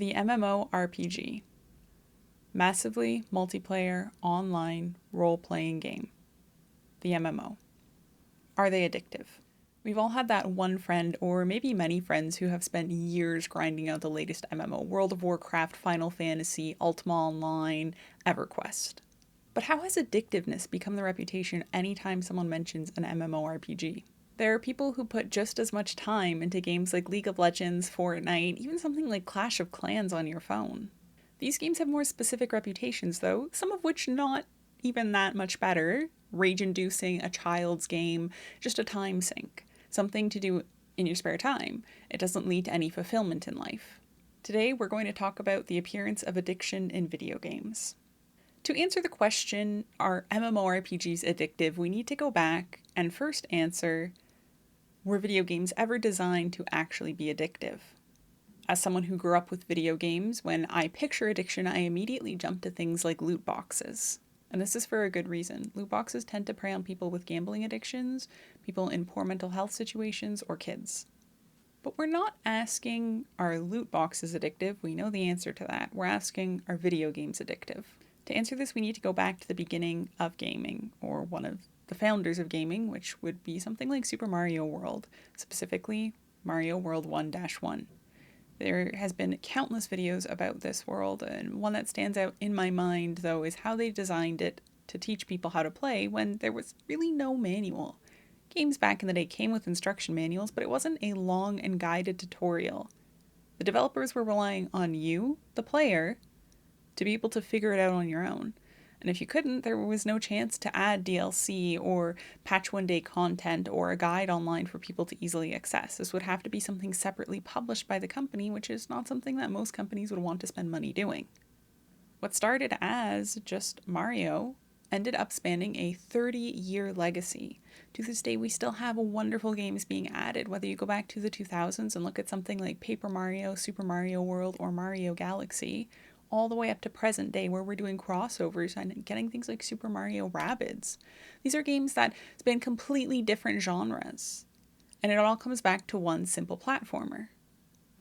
The MMORPG, massively multiplayer online role-playing game. The MMO. Are they addictive? We've all had that one friend, or maybe many friends, who have spent years grinding out the latest MMO, World of Warcraft, Final Fantasy, Ultima Online, EverQuest. But how has addictiveness become the reputation anytime someone mentions an MMORPG? There are people who put just as much time into games like League of Legends, Fortnite, even something like Clash of Clans on your phone. These games have more specific reputations, though, some of which not even that much better. Rage-inducing, a child's game, just a time sink. Something to do in your spare time. It doesn't lead to any fulfillment in life. Today, we're going to talk about the appearance of addiction in video games. To answer the question, are MMORPGs addictive, we need to go back and first answer, were video games ever designed to actually be addictive? As someone who grew up with video games, when I picture addiction, I immediately jump to things like loot boxes. And this is for a good reason. Loot boxes tend to prey on people with gambling addictions, people in poor mental health situations, or kids. But we're not asking, are loot boxes addictive? We know the answer to that. We're asking, are video games addictive? To answer this, we need to go back to the beginning of gaming, or one of the founders of gaming, which would be something like Super Mario World, specifically Mario World 1-1. There has been countless videos about this world, and one that stands out in my mind, though, is how they designed it to teach people how to play when there was really no manual. Games back in the day came with instruction manuals, but it wasn't a long and guided tutorial. The developers were relying on you, the player, to be able to figure it out on your own. And if you couldn't, there was no chance to add DLC or patch one day content or a guide online for people to easily access. This would have to be something separately published by the company, which is not something that most companies would want to spend money doing. What started as just Mario ended up spanning a 30-year legacy. To this day, we still have wonderful games being added, whether you go back to the 2000s and look at something like Paper Mario, Super Mario World, or Mario Galaxy, all the way up to present day where we're doing crossovers and getting things like Super Mario Rabbids. These are games that span completely different genres. And it all comes back to one simple platformer.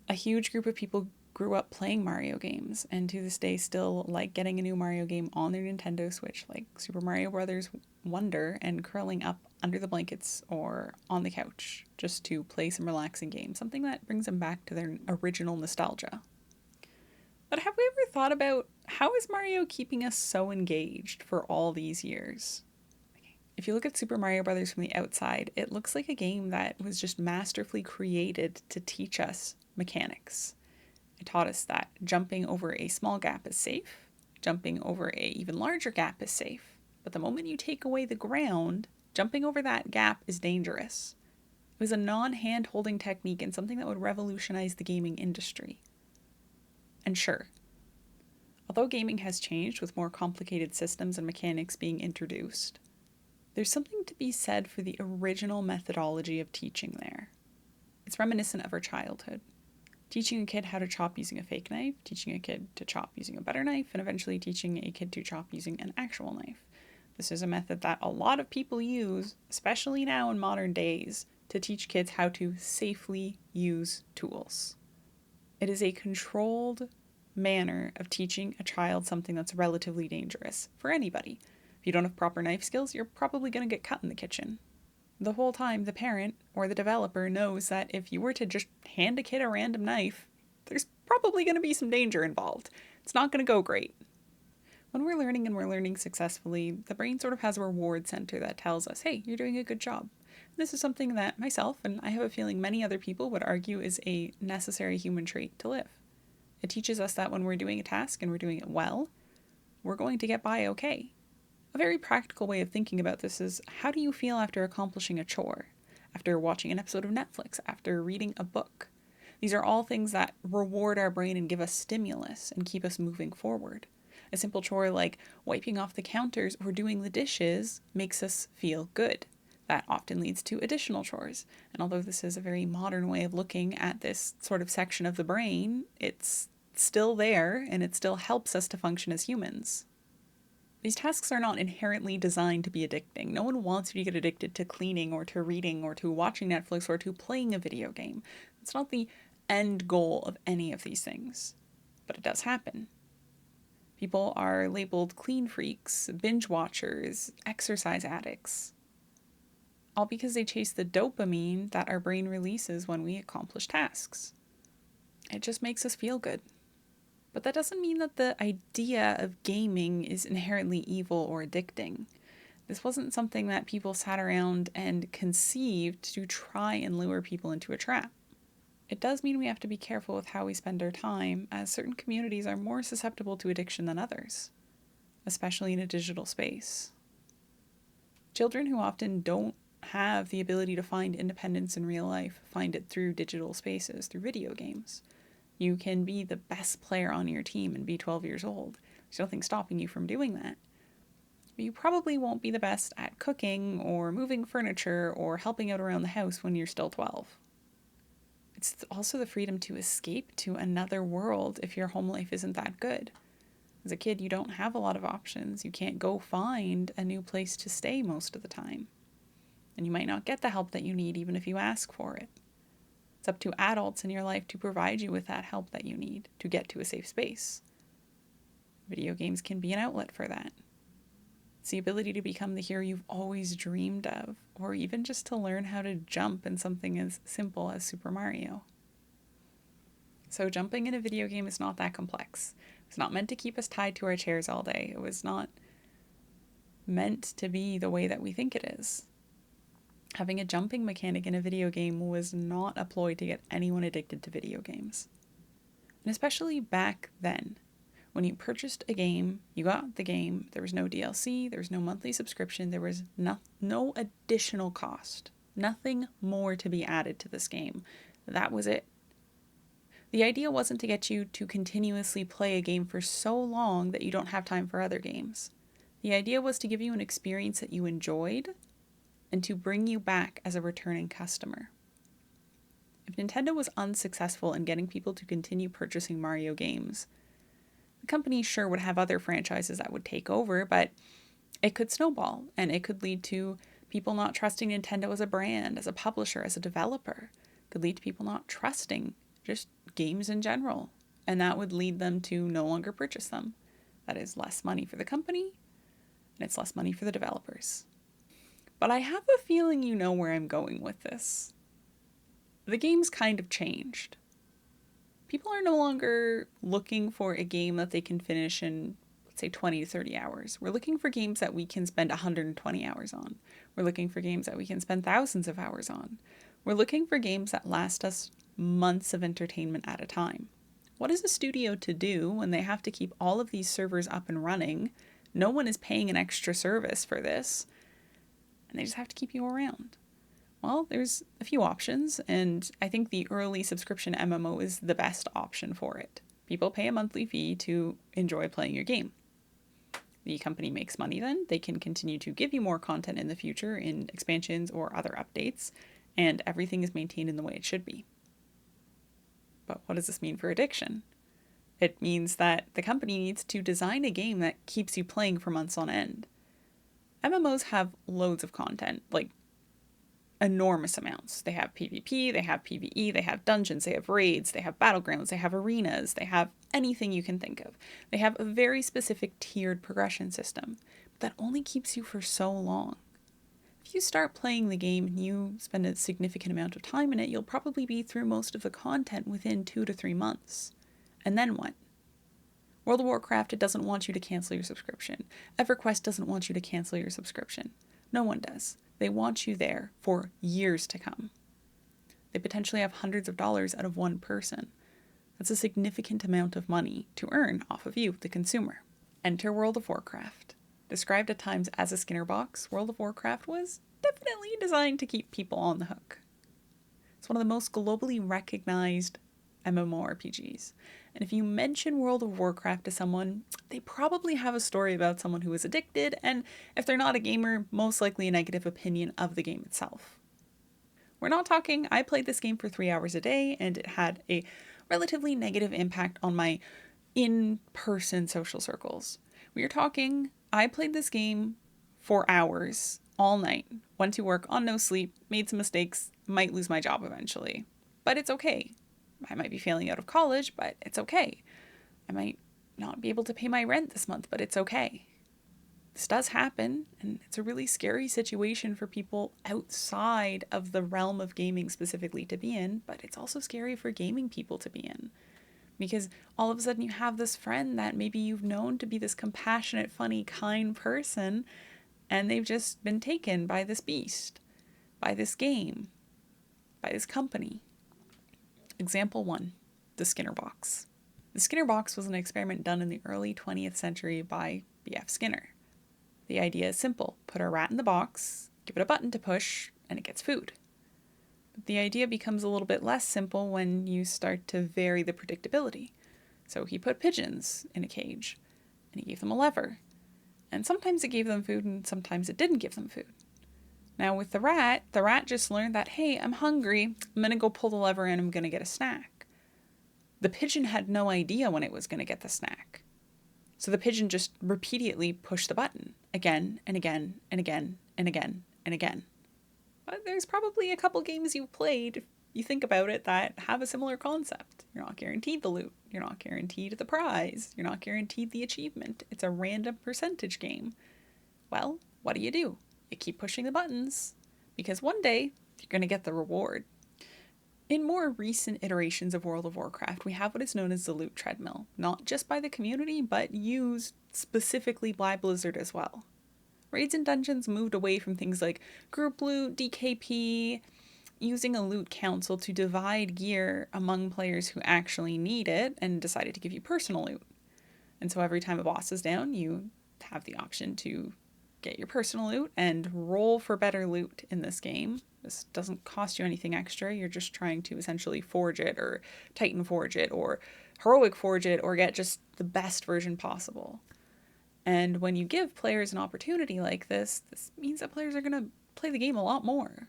A huge group of people grew up playing Mario games, and to this day still like getting a new Mario game on their Nintendo Switch, like Super Mario Bros. Wonder, and curling up under the blankets or on the couch just to play some relaxing games, something that brings them back to their original nostalgia. But have we ever thought about, how is Mario keeping us so engaged for all these years? If you look at Super Mario Bros. From the outside, it looks like a game that was just masterfully created to teach us mechanics. It taught us that jumping over a small gap is safe, jumping over an even larger gap is safe, but the moment you take away the ground, jumping over that gap is dangerous. It was a non-hand-holding technique and something that would revolutionize the gaming industry. And sure, although gaming has changed with more complicated systems and mechanics being introduced, there's something to be said for the original methodology of teaching there. It's reminiscent of our childhood. Teaching a kid how to chop using a fake knife, teaching a kid to chop using a butter knife, and eventually teaching a kid to chop using an actual knife. This is a method that a lot of people use, especially now in modern days, to teach kids how to safely use tools. It is a controlled manner of teaching a child something that's relatively dangerous for anybody. If you don't have proper knife skills, you're probably going to get cut in the kitchen. The whole time, the parent or the developer knows that if you were to just hand a kid a random knife, there's probably going to be some danger involved. It's not going to go great. When we're learning and we're learning successfully, the brain sort of has a reward center that tells us, hey, you're doing a good job. This is something that myself, and I have a feeling many other people, would argue is a necessary human trait to live. It teaches us that when we're doing a task and we're doing it well, we're going to get by okay. A very practical way of thinking about this is, how do you feel after accomplishing a chore? After watching an episode of Netflix? After reading a book? These are all things that reward our brain and give us stimulus and keep us moving forward. A simple chore like wiping off the counters or doing the dishes makes us feel good. That often leads to additional chores. And although this is a very modern way of looking at this sort of section of the brain, it's still there and it still helps us to function as humans. These tasks are not inherently designed to be addicting. No one wants you to get addicted to cleaning or to reading or to watching Netflix or to playing a video game. It's not the end goal of any of these things. but it does happen. People are labeled clean freaks, binge watchers, exercise addicts, all because they chase the dopamine that our brain releases when we accomplish tasks. It just makes us feel good. But that doesn't mean that the idea of gaming is inherently evil or addicting. This wasn't something that people sat around and conceived to try and lure people into a trap. It does mean we have to be careful with how we spend our time, as certain communities are more susceptible to addiction than others, especially in a digital space. Children who often don't have the ability to find independence in real life find it through digital spaces, through video games. You can be the best player on your team and be 12 years old. There's nothing stopping you from doing that. But you probably won't be the best at cooking or moving furniture or helping out around the house when you're still 12. It's also the freedom to escape to another world if your home life isn't that good. As a kid, you don't have a lot of options. You can't go find a new place to stay most of the time. And you might not get the help that you need even if you ask for it. It's up to adults in your life to provide you with that help that you need to get to a safe space. Video games can be an outlet for that. It's the ability to become the hero you've always dreamed of, or even just to learn how to jump in something as simple as Super Mario. So jumping in a video game is not that complex. It's not meant to keep us tied to our chairs all day. It was not meant to be the way that we think it is. Having a jumping mechanic in a video game was not a ploy to get anyone addicted to video games. And especially back then, when you purchased a game, you got the game, there was no DLC, there was no monthly subscription, there was no additional cost, nothing more to be added to this game. That was it. The idea wasn't to get you to continuously play a game for so long that you don't have time for other games. The idea was to give you an experience that you enjoyed and to bring you back as a returning customer. If Nintendo was unsuccessful in getting people to continue purchasing Mario games, the company sure would have other franchises that would take over, but it could snowball, and it could lead to people not trusting Nintendo as a brand, as a publisher, as a developer. It could lead to people not trusting just games in general, and that would lead them to no longer purchase them. That is less money for the company, and it's less money for the developers. But I have a feeling you know where I'm going with this. The game's kind of changed. People are no longer looking for a game that they can finish in, let's say, 20 to 30 hours. We're looking for games that we can spend 120 hours on. We're looking for games that we can spend thousands of hours on. We're looking for games that last us months of entertainment at a time. What is a studio to do when they have to keep all of these servers up and running? No one is paying an extra service for this, and they just have to keep you around. Well, there's a few options, and I think the early subscription MMO is the best option for it. People pay a monthly fee to enjoy playing your game. The company makes money then. They can continue to give you more content in the future in expansions or other updates, and everything is maintained in the way it should be. But what does this mean for addiction? It means that the company needs to design a game that keeps you playing for months on end. MMOs have loads of content, like enormous amounts. They have PvP, they have PvE, they have dungeons, they have raids, they have battlegrounds, they have arenas, they have anything you can think of. They have a very specific tiered progression system, but that only keeps you for so long. If you start playing the game and you spend a significant amount of time in it, you'll probably be through most of the content within 2 to 3 months. And then what? World of Warcraft, it doesn't want you to cancel your subscription. EverQuest doesn't want you to cancel your subscription. No one does. They want you there for years to come. They potentially have hundreds of dollars out of one person. That's a significant amount of money to earn off of you, the consumer. Enter World of Warcraft. Described at times as a Skinner box, World of Warcraft was definitely designed to keep people on the hook. It's one of the most globally recognized MMORPGs. And if you mention World of Warcraft to someone, they probably have a story about someone who is addicted, and if they're not a gamer, most likely a negative opinion of the game itself. We're not talking, I played this game for 3 hours a day, and it had a relatively negative impact on my in-person social circles. We are talking, I played this game for hours, all night, went to work on no sleep, made some mistakes, might lose my job eventually. But it's okay. I might be failing out of college, but it's okay. I might not be able to pay my rent this month, but it's okay. This does happen, and it's a really scary situation for people outside of the realm of gaming specifically to be in, but it's also scary for gaming people to be in. Because all of a sudden you have this friend that maybe you've known to be this compassionate, funny, kind person, and they've just been taken by this beast, by this game, by this company. Example 1, the Skinner box. The Skinner box was an experiment done in the early 20th century by B.F. Skinner. The idea is simple. Put a rat in the box, give it a button to push, and it gets food. But the idea becomes a little bit less simple when you start to vary the predictability. So he put pigeons in a cage, and he gave them a lever. And sometimes it gave them food, and sometimes it didn't give them food. Now with the rat just learned that, hey, I'm hungry, I'm going to go pull the lever and I'm going to get a snack. The pigeon had no idea when it was going to get the snack. So the pigeon just repeatedly pushed the button again and again and again and again and again. But there's probably a couple games you've played, if you think about it, that have a similar concept. You're not guaranteed the loot. You're not guaranteed the prize. You're not guaranteed the achievement. It's a random percentage game. Well, what do? You keep pushing the buttons because one day you're going to get the reward. In more recent iterations of World of Warcraft, we have what is known as the loot treadmill, not just by the community, but used specifically by Blizzard as well. Raids and dungeons moved away from things like group loot, DKP, using a loot council to divide gear among players who actually need it, and decided to give you personal loot. And so every time a boss is down, you have the option to get your personal loot and roll for better loot in this game. This doesn't cost you anything extra. You're just trying to essentially forge it, or Titan forge it, or heroic forge it, or get just the best version possible. And when you give players an opportunity like this means that players are going to play the game a lot more.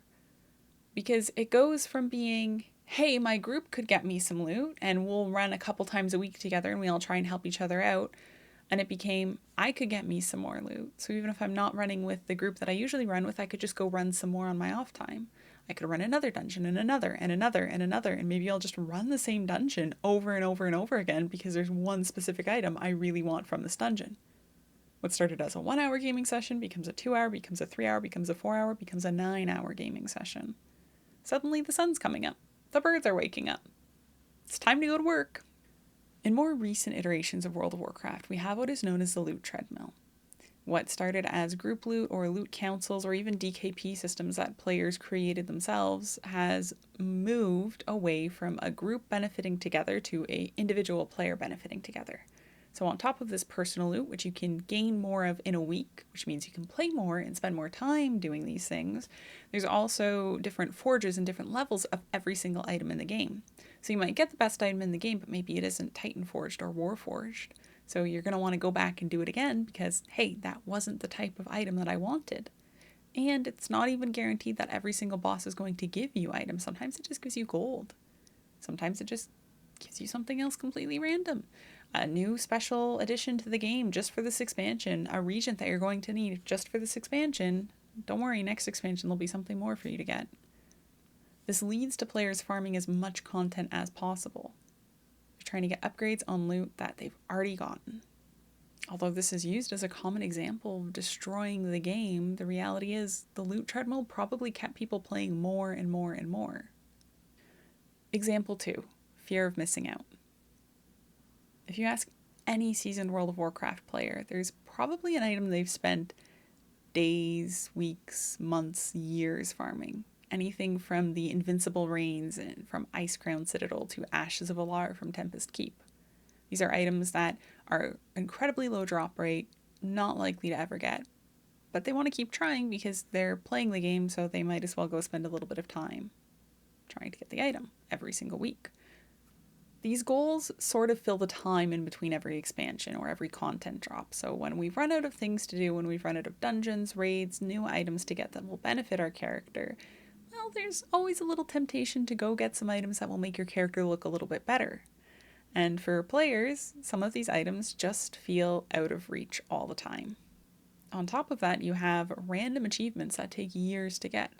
Because it goes from being, hey, my group could get me some loot, and we'll run a couple times a week together, and we all try and help each other out. And it became, I could get me some more loot. So even if I'm not running with the group that I usually run with, I could just go run some more on my off time. I could run another dungeon and another and another and another, and maybe I'll just run the same dungeon over and over and over again because there's one specific item I really want from this dungeon. What started as a 1-hour gaming session becomes a 2-hour, becomes a 3-hour, becomes a 4-hour, becomes a 9-hour gaming session. Suddenly the sun's coming up. The birds are waking up. It's time to go to work. In more recent iterations of World of Warcraft, we have what is known as the loot treadmill. What started as group loot or loot councils or even DKP systems that players created themselves has moved away from a group benefiting together to an individual player benefiting together. So on top of this personal loot, which you can gain more of in a week, which means you can play more and spend more time doing these things, there's also different forges and different levels of every single item in the game. So you might get the best item in the game, but maybe it isn't Titan forged or War forged. So you're going to want to go back and do it again because, hey, that wasn't the type of item that I wanted. And it's not even guaranteed that every single boss is going to give you items. Sometimes it just gives you gold. Sometimes it just gives you something else completely random. A new special addition to the game just for this expansion, a regent that you're going to need just for this expansion. Don't worry, next expansion there'll be something more for you to get. This leads to players farming as much content as possible. They're trying to get upgrades on loot that they've already gotten. Although this is used as a common example of destroying the game, the reality is the loot treadmill probably kept people playing more and more and more. Example 2, fear of missing out. If you ask any seasoned World of Warcraft player, there's probably an item they've spent days, weeks, months, years farming. Anything from the Invincible Reigns and from Icecrown Citadel to Ashes of Alar from Tempest Keep. These are items that are incredibly low drop rate, not likely to ever get, but they want to keep trying because they're playing the game, so they might as well go spend a little bit of time trying to get the item every single week. These goals sort of fill the time in between every expansion or every content drop. So when we've run out of things to do, when we've run out of dungeons, raids, new items to get that will benefit our character, well, there's always a little temptation to go get some items that will make your character look a little bit better. And for players, some of these items just feel out of reach all the time. On top of that, you have random achievements that take years to get.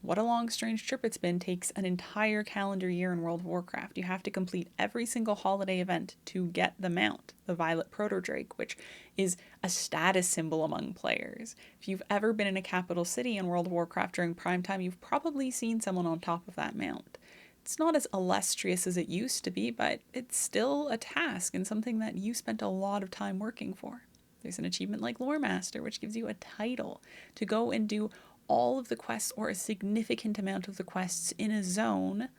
What a Long Strange Trip It's Been takes an entire calendar year in World of Warcraft. You have to complete every single holiday event to get the mount, the Violet Proto-Drake, which is a status symbol among players. If you've ever been in a capital city in World of Warcraft during prime time, you've probably seen someone on top of that mount. It's not as illustrious as it used to be, but it's still a task and something that you spent a lot of time working for. There's an achievement like Lore Master, which gives you a title to go and do all of the quests or a significant amount of the quests in a zone,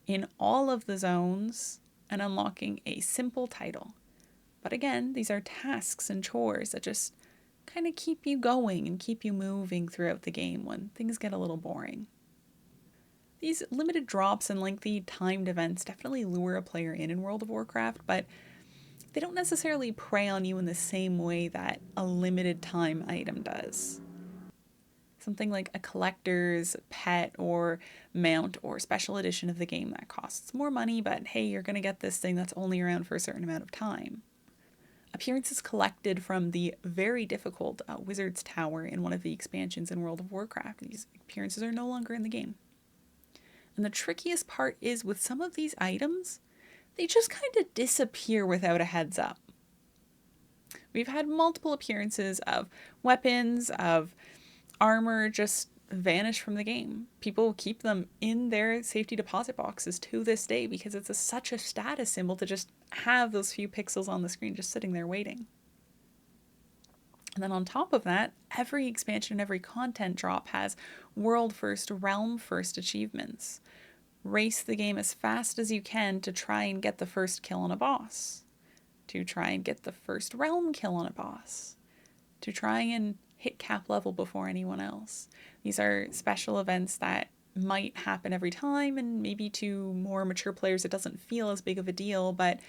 in all of the zones, and unlocking a simple title. But again, these are tasks and chores that just kind of keep you going and keep you moving throughout the game when things get a little boring. These limited drops and lengthy timed events definitely lure a player in World of Warcraft, but they don't necessarily prey on you in the same way that a limited time item does. Something like a collector's pet or mount or special edition of the game that costs more money, but hey, you're going to get this thing that's only around for a certain amount of time. Appearances collected from the very difficult Wizard's Tower in one of the expansions in World of Warcraft. These appearances are no longer in the game. And the trickiest part is with some of these items, they just kind of disappear without a heads up. We've had multiple appearances of weapons, of armor just vanish from the game. People keep them in their safety deposit boxes to this day because it's such a status symbol to just have those few pixels on the screen just sitting there waiting. And then on top of that, every expansion and every content drop has world first, realm first achievements. Race the game as fast as you can to try and get the first kill on a boss, to try and get the first realm kill on a boss, to try and hit cap level before anyone else. These are special events that might happen every time, and maybe to more mature players it doesn't feel as big of a deal, but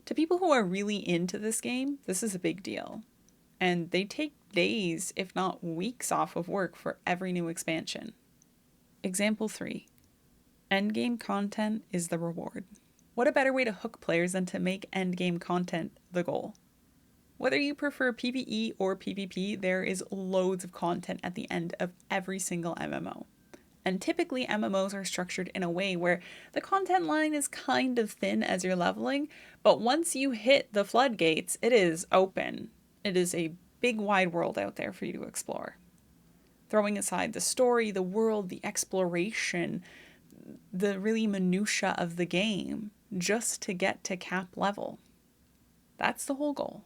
to people who are really into this game, this is a big deal. And they take days, if not weeks, off of work for every new expansion. Example 3. Endgame content is the reward. What a better way to hook players than to make endgame content the goal? Whether you prefer PvE or PvP, there is loads of content at the end of every single MMO. And typically MMOs are structured in a way where the content line is kind of thin as you're leveling, but once you hit the floodgates, it is open. It is a big wide world out there for you to explore. Throwing aside the story, the world, the exploration, the really minutia of the game, just to get to cap level. That's the whole goal.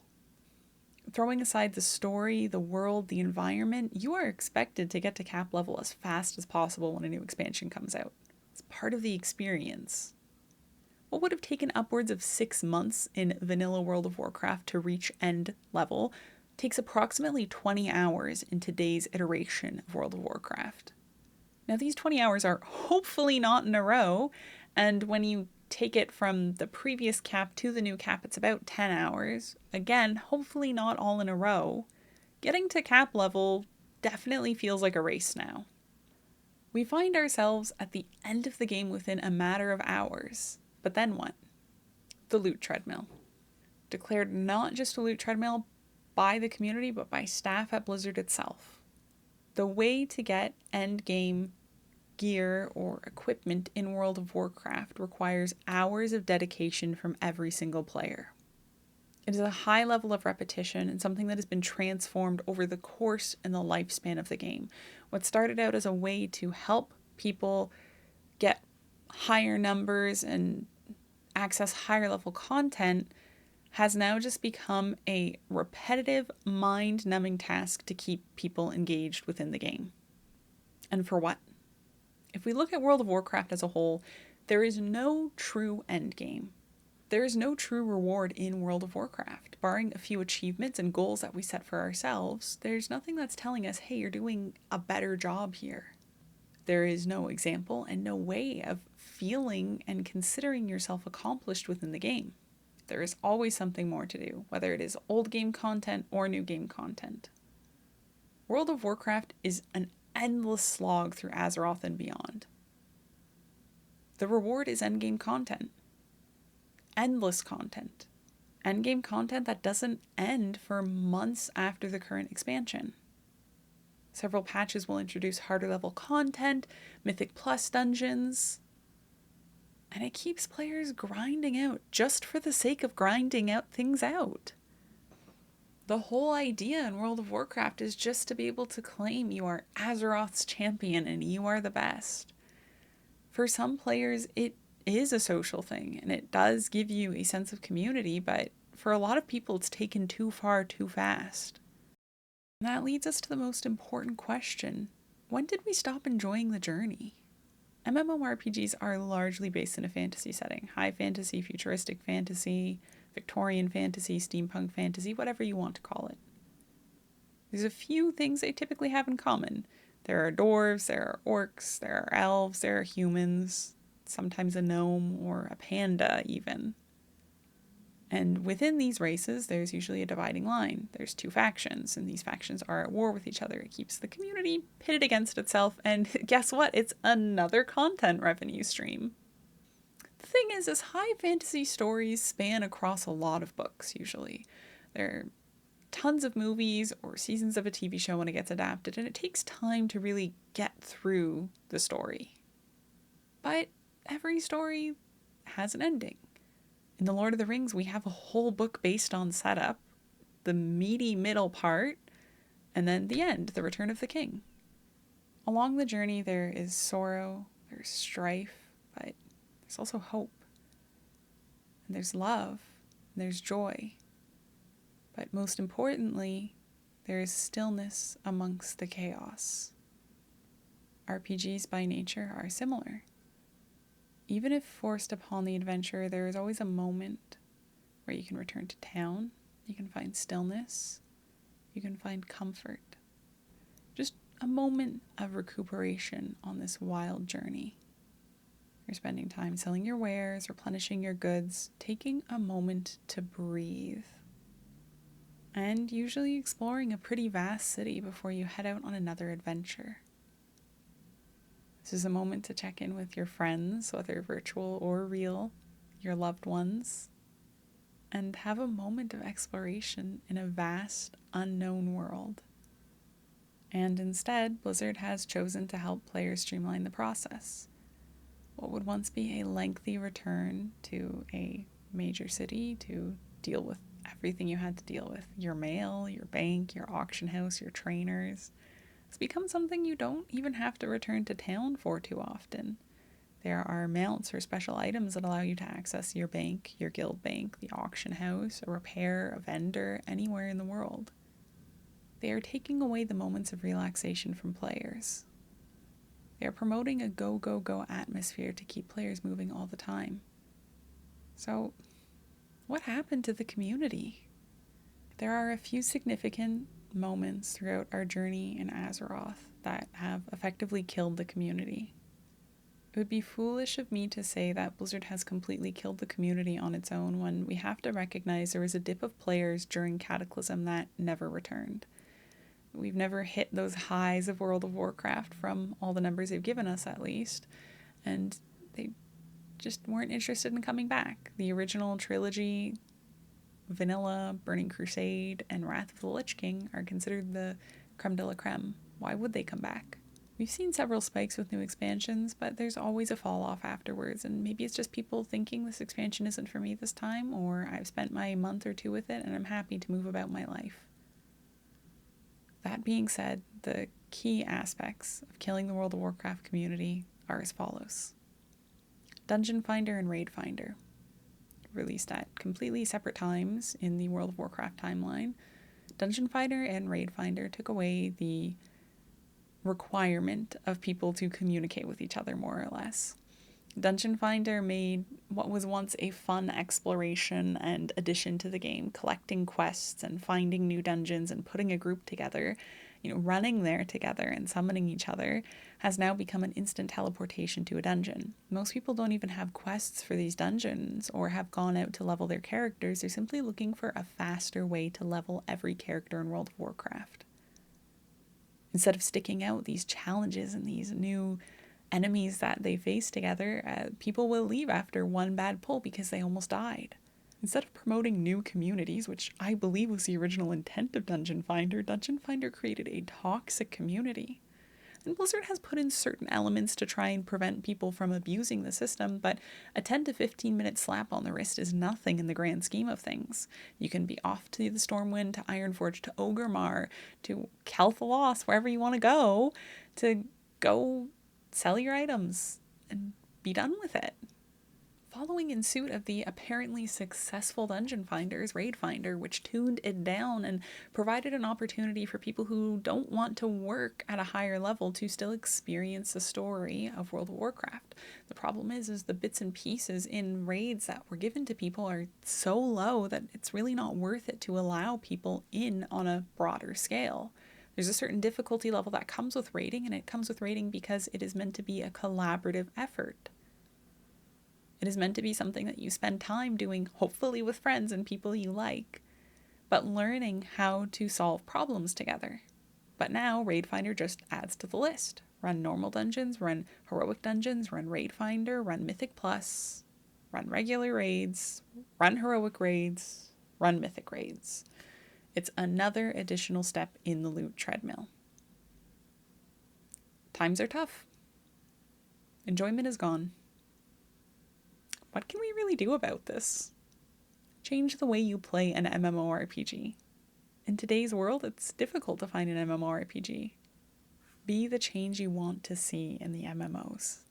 Throwing aside the story, the world, the environment, you are expected to get to cap level as fast as possible when a new expansion comes out. It's part of the experience. What would have taken upwards of 6 months in vanilla World of Warcraft to reach end level takes approximately 20 hours in today's iteration of World of Warcraft. Now these 20 hours are hopefully not in a row, and when you take it from the previous cap to the new cap, it's about 10 hours. Again, hopefully not all in a row. Getting to cap level definitely feels like a race now. We find ourselves at the end of the game within a matter of hours. But then what? The loot treadmill. Declared not just a loot treadmill by the community, but by staff at Blizzard itself. The way to get endgame gear or equipment in World of Warcraft requires hours of dedication from every single player. It is a high level of repetition and something that has been transformed over the course and the lifespan of the game. What started out as a way to help people get higher numbers and access higher level content has now just become a repetitive, mind-numbing task to keep people engaged within the game. And for what? If we look at World of Warcraft as a whole, there is no true endgame. There is no true reward in World of Warcraft. Barring a few achievements and goals that we set for ourselves, there's nothing that's telling us, hey, you're doing a better job here. There is no example and no way of feeling and considering yourself accomplished within the game. There is always something more to do, whether it is old game content or new game content. World of Warcraft is an endless slog through Azeroth and beyond. The reward is endgame content. Endless content. Endgame content that doesn't end for months after the current expansion. Several patches will introduce harder level content, Mythic Plus dungeons, and it keeps players grinding out just for the sake of grinding out things out. The whole idea in World of Warcraft is just to be able to claim you are Azeroth's champion and you are the best. For some players, it is a social thing and it does give you a sense of community, but for a lot of people, it's taken too far too fast. And that leads us to the most important question. When did we stop enjoying the journey? MMORPGs are largely based in a fantasy setting. High fantasy, futuristic fantasy, Victorian fantasy, steampunk fantasy, whatever you want to call it. There's a few things they typically have in common. There are dwarves, there are orcs, there are elves, there are humans, sometimes a gnome or a panda even. And within these races, there's usually a dividing line. There's two factions, and these factions are at war with each other. It keeps the community pitted against itself, and guess what? It's another content revenue stream. The thing is high fantasy stories span across a lot of books, usually. There are tons of movies or seasons of a TV show when it gets adapted, and it takes time to really get through the story. But every story has an ending. In The Lord of the Rings, we have a whole book based on setup, the meaty middle part, and then the end, the return of the king. Along the journey, there is sorrow, there's strife, but there's also hope. And there's love, and there's joy. But most importantly, there is stillness amongst the chaos. RPGs by nature are similar. Even if forced upon the adventure, there is always a moment where you can return to town, you can find stillness, you can find comfort. Just a moment of recuperation on this wild journey. You're spending time selling your wares, replenishing your goods, taking a moment to breathe. And usually exploring a pretty vast city before you head out on another adventure. This is a moment to check in with your friends, whether virtual or real, your loved ones, and have a moment of exploration in a vast, unknown world. And instead, Blizzard has chosen to help players streamline the process. What would once be a lengthy return to a major city to deal with everything you had to deal with, your mail, your bank, your auction house, your trainers, it's become something you don't even have to return to town for too often. There are mounts or special items that allow you to access your bank, your guild bank, the auction house, a repair, a vendor, anywhere in the world. They are taking away the moments of relaxation from players. They are promoting a go, go, go atmosphere to keep players moving all the time. So, what happened to the community? There are a few significant moments throughout our journey in Azeroth that have effectively killed the community. It would be foolish of me to say that Blizzard has completely killed the community on its own when we have to recognize there was a dip of players during Cataclysm that never returned. We've never hit those highs of World of Warcraft from all the numbers they've given us, at least, and they just weren't interested in coming back. The original trilogy, Vanilla, Burning Crusade, and Wrath of the Lich King, are considered the creme de la creme. Why would they come back? We've seen several spikes with new expansions, but there's always a fall off afterwards, and maybe it's just people thinking this expansion isn't for me this time, or I've spent my month or two with it and I'm happy to move about my life. That being said, the key aspects of killing the World of Warcraft community are as follows. Dungeon Finder and Raid Finder, released at completely separate times in the World of Warcraft timeline. Dungeon Finder and Raid Finder took away the requirement of people to communicate with each other, more or less. Dungeon Finder made what was once a fun exploration and addition to the game, collecting quests and finding new dungeons and putting a group together, running there together and summoning each other, has now become an instant teleportation to a dungeon. Most people don't even have quests for these dungeons or have gone out to level their characters. They're simply looking for a faster way to level every character in World of Warcraft. Instead of sticking out these challenges and these new enemies that they face together, people will leave after one bad pull because they almost died. Instead of promoting new communities, which I believe was the original intent of Dungeon Finder created a toxic community. And Blizzard has put in certain elements to try and prevent people from abusing the system, but a 10 to 15-minute slap on the wrist is nothing in the grand scheme of things. You can be off to the Stormwind, to Ironforge, to Orgrimmar, to Kel'Thuzad, wherever you want to go sell your items and be done with it. Following in suit of the apparently successful Dungeon Finder's Raid Finder, which tuned it down and provided an opportunity for people who don't want to work at a higher level to still experience the story of World of Warcraft. The problem is the bits and pieces in raids that were given to people are so low that it's really not worth it to allow people in on a broader scale. There's a certain difficulty level that comes with raiding, and it comes with raiding because it is meant to be a collaborative effort. It is meant to be something that you spend time doing, hopefully with friends and people you like, but learning how to solve problems together. But now Raid Finder just adds to the list. Run normal dungeons, run heroic dungeons, run Raid Finder, run Mythic Plus, run regular raids, run heroic raids, run mythic raids. It's another additional step in the loot treadmill. Times are tough. Enjoyment is gone. What can we really do about this? Change the way you play an MMORPG. In today's world, it's difficult to find an MMORPG. Be the change you want to see in the MMOs.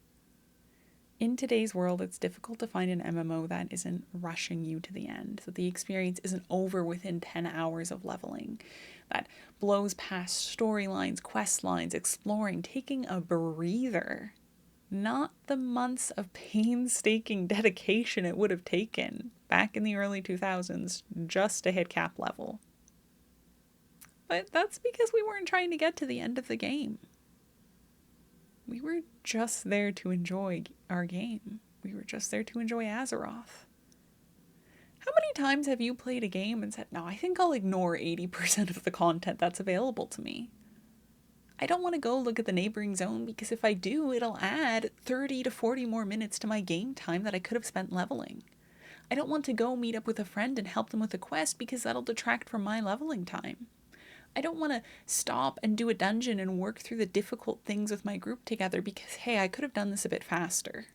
In today's world, it's difficult to find an MMO that isn't rushing you to the end, that the experience isn't over within 10 hours of leveling, that blows past storylines, quest lines, exploring, taking a breather. Not the months of painstaking dedication it would have taken back in the early 2000s just to hit cap level. But that's because we weren't trying to get to the end of the game. We were just there to enjoy our game. We were just there to enjoy Azeroth. How many times have you played a game and said, no, I think I'll ignore 80% of the content that's available to me? I don't want to go look at the neighboring zone because if I do, it'll add 30 to 40 more minutes to my game time that I could have spent leveling. I don't want to go meet up with a friend and help them with a quest because that'll detract from my leveling time. I don't want to stop and do a dungeon and work through the difficult things with my group together because, hey, I could have done this a bit faster.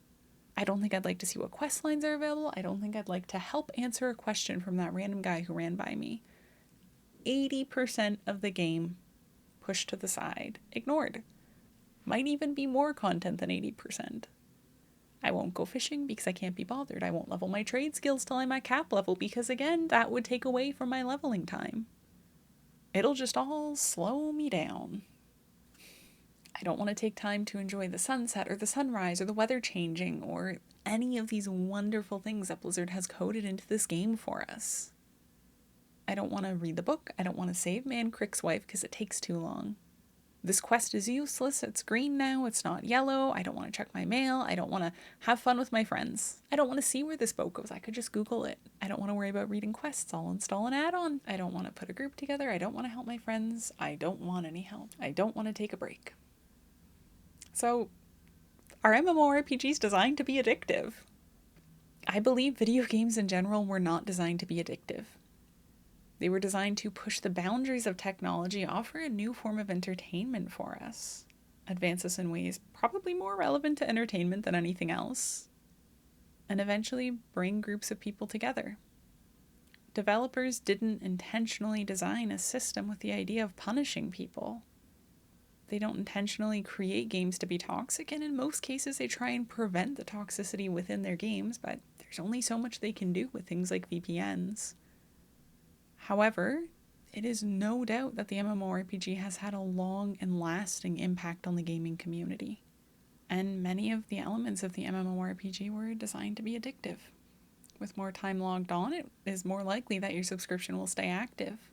I don't think I'd like to see what quest lines are available. I don't think I'd like to help answer a question from that random guy who ran by me. 80% of the game pushed to the side, ignored. Might even be more content than 80%. I won't go fishing because I can't be bothered. I won't level my trade skills till I'm at cap level because, again, that would take away from my leveling time. It'll just all slow me down. I don't want to take time to enjoy the sunset or the sunrise or the weather changing or any of these wonderful things that Blizzard has coded into this game for us. I don't want to read the book. I don't want to save Man Crick's wife because it takes too long. This quest is useless. It's green now. It's not yellow. I don't want to check my mail. I don't want to have fun with my friends. I don't want to see where this boat goes. I could just Google it. I don't want to worry about reading quests. I'll install an add-on. I don't want to put a group together. I don't want to help my friends. I don't want any help. I don't want to take a break. So, are MMORPGs designed to be addictive? I believe video games in general were not designed to be addictive. They were designed to push the boundaries of technology, offer a new form of entertainment for us, advance us in ways probably more relevant to entertainment than anything else, and eventually bring groups of people together. Developers didn't intentionally design a system with the idea of punishing people. They don't intentionally create games to be toxic, and in most cases they try and prevent the toxicity within their games, but there's only so much they can do with things like VPNs. However, it is no doubt that the MMORPG has had a long and lasting impact on the gaming community. And many of the elements of the MMORPG were designed to be addictive. With more time logged on, it is more likely that your subscription will stay active.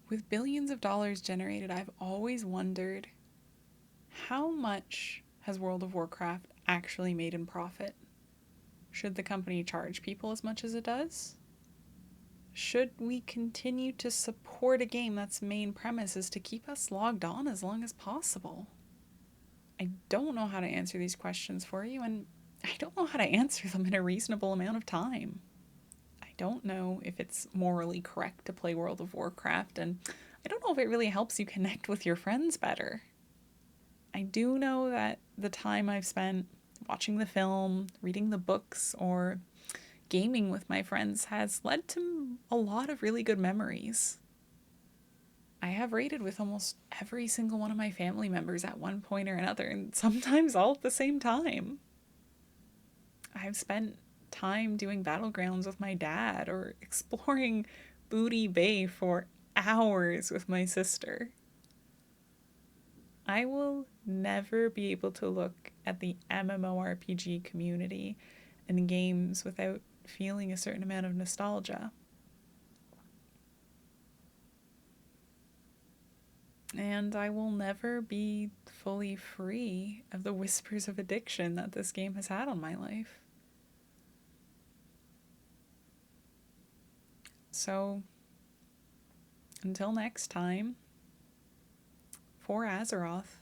With billions of dollars generated, I've always wondered, how much has World of Warcraft actually made in profit? Should the company charge people as much as it does? Should we continue to support a game that's main premise is to keep us logged on as long as possible? I don't know how to answer these questions for you, and I don't know how to answer them in a reasonable amount of time. don't know if it's morally correct to play World of Warcraft, and I don't know if it really helps you connect with your friends better. I do know that the time I've spent watching the film, reading the books, or gaming with my friends has led to a lot of really good memories. I have raided with almost every single one of my family members at one point or another, and sometimes all at the same time. I've spent time doing battlegrounds with my dad or exploring Booty Bay for hours with my sister. I will never be able to look at the MMORPG community and games without feeling a certain amount of nostalgia. And I will never be fully free of the whispers of addiction that this game has had on my life. So, until next time, for Azeroth.